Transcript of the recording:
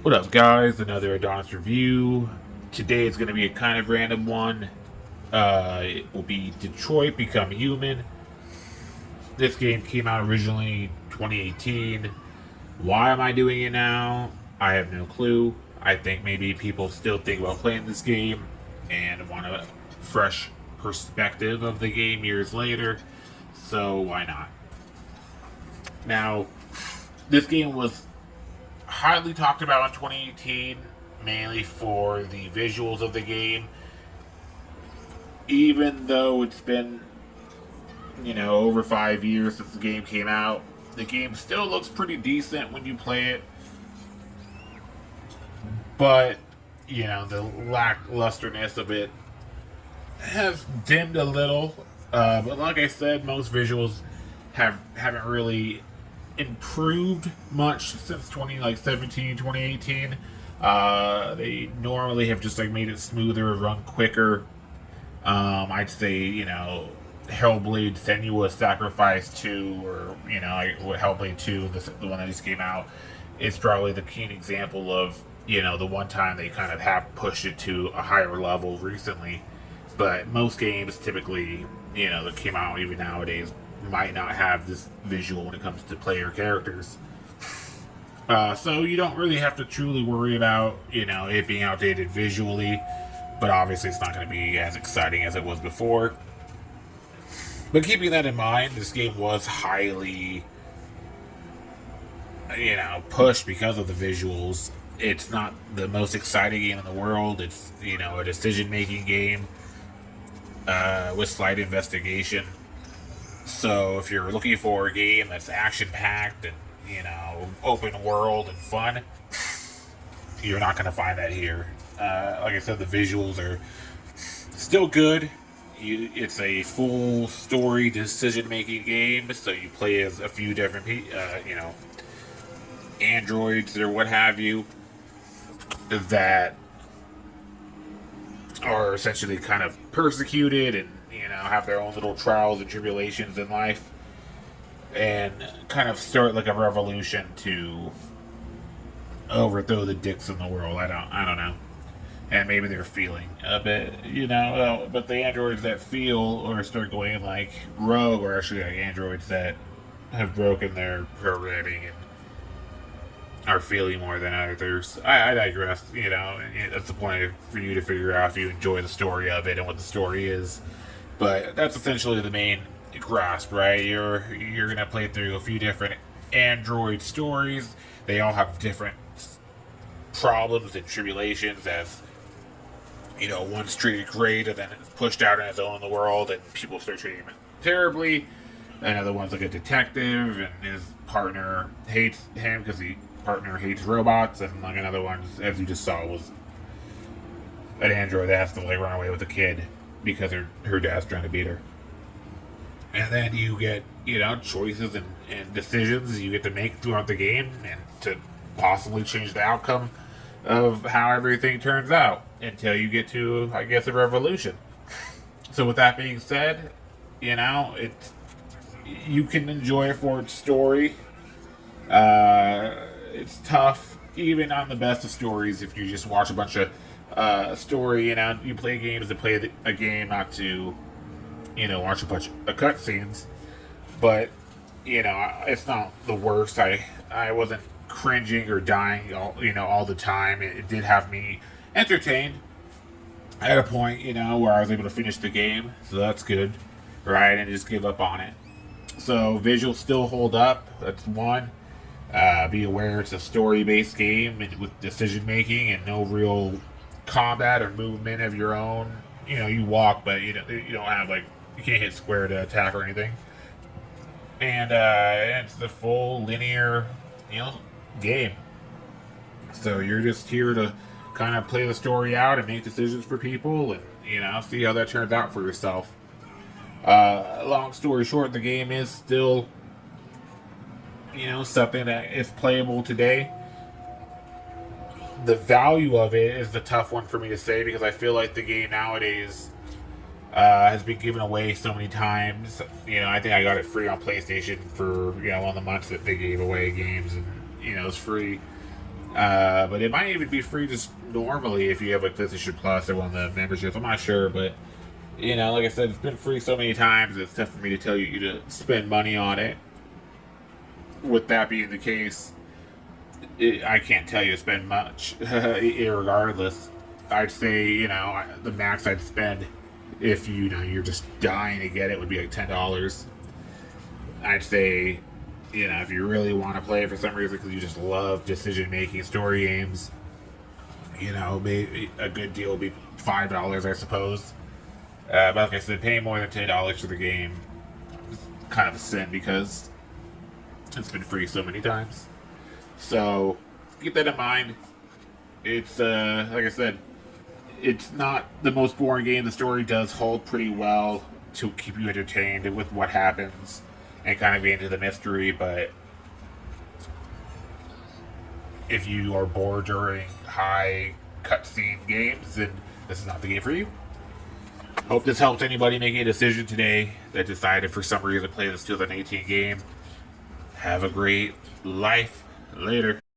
What up, guys? Another Adonis review. Today is going to be a kind of random one. It will be Detroit Become Human. This game came out originally 2018. Why am I doing it now? I have no clue. I think maybe people still think about playing this game and want a fresh perspective of the game years later. So why not? Now, this game was highly talked about in 2018, mainly for the visuals of the game. Even though it's been, over 5 years since the game came out, the game still looks pretty decent when you play it. But, the lacklusterness of it has dimmed a little. But like I said, most visuals haven't really improved much since 2018. They normally have just made it smoother, run quicker. I'd say Hellblade Senua's Sacrifice 2, or Hellblade 2, the one that just came out, is probably the keen example of the one time they kind of have pushed it to a higher level recently. But most games typically that came out even nowadays might not have this visual when it comes to player characters. So you don't really have to truly worry about, it being outdated visually, but obviously it's not going to be as exciting as it was before. But keeping that in mind, this game was highly, pushed because of the visuals. It's not the most exciting game in the world. It's, a decision-making game with slight investigation. So if you're looking for a game that's action-packed and, open world and fun, you're not going to find that here. Like I said, the visuals are still good. It's a full story decision-making game, so you play as a few different, androids or what have you that are essentially kind of persecuted and have their own little trials and tribulations in life, and kind of start like a revolution to overthrow the dicks in the world. I don't know. And maybe they're feeling a bit, but the androids that feel or start going like rogue are actually like androids that have broken their programming and are feeling more than others. I digress, that's the point for you to figure out if you enjoy the story of it and what the story is. But that's essentially the main grasp, right? You're gonna play through a few different android stories. They all have different problems and tribulations. As one's treated great and then pushed out on his own in the world, and people start treating him terribly. Another one's like a detective, and his partner hates him because partner hates robots. And like another one, as you just saw, was an android that has to run away with a kid because her dad's trying to beat her. And then you get, choices and decisions you get to make throughout the game, and to possibly change the outcome of how everything turns out until you get to, I guess, a revolution. So with that being said, you can enjoy it for its story. It's tough, even on the best of stories, if you just watch a bunch of story. You play games to play a game, not to, watch a bunch of cutscenes. But, it's not the worst. I wasn't cringing or dying all the time. It did have me entertained at a point, where I was able to finish the game. So that's good, right? And just give up on it. So visuals still hold up. That's one. Be aware it's a story-based game with decision-making and no real combat or movement of your own. You walk, but you don't have you can't hit square to attack or anything. And it's the full linear, game. So you're just here to kind of play the story out and make decisions for people, and see how that turns out for yourself. Long story short, the game is still something that is playable today. The value of it is the tough one for me to say, because I feel like the game nowadays has been given away so many times. I think I got it free on PlayStation for one of the months that they gave away games, and it's free. But it might even be free just normally if you have like PlayStation Plus or one of the memberships. I'm not sure, but like I said, it's been free so many times. It's tough for me to tell you to spend money on it. With that being the case, I can't tell you to spend much. Irregardless, I'd say the max I'd spend if you're just dying to get it would be like $10. I'd say if you really want to play it for some reason because you just love decision making story games, maybe a good deal would be $5, I suppose. But like I said, paying more than $10 for the game is kind of a sin because it's been free so many times. So keep that in mind. It's like I said, it's not the most boring game. The story does hold pretty well to keep you entertained with what happens and kind of be into the mystery, but if you are bored during high cutscene games, then this is not the game for you. Hope this helped anybody making a decision today that decided for some reason to play this 2018 game. Have a great life. Later.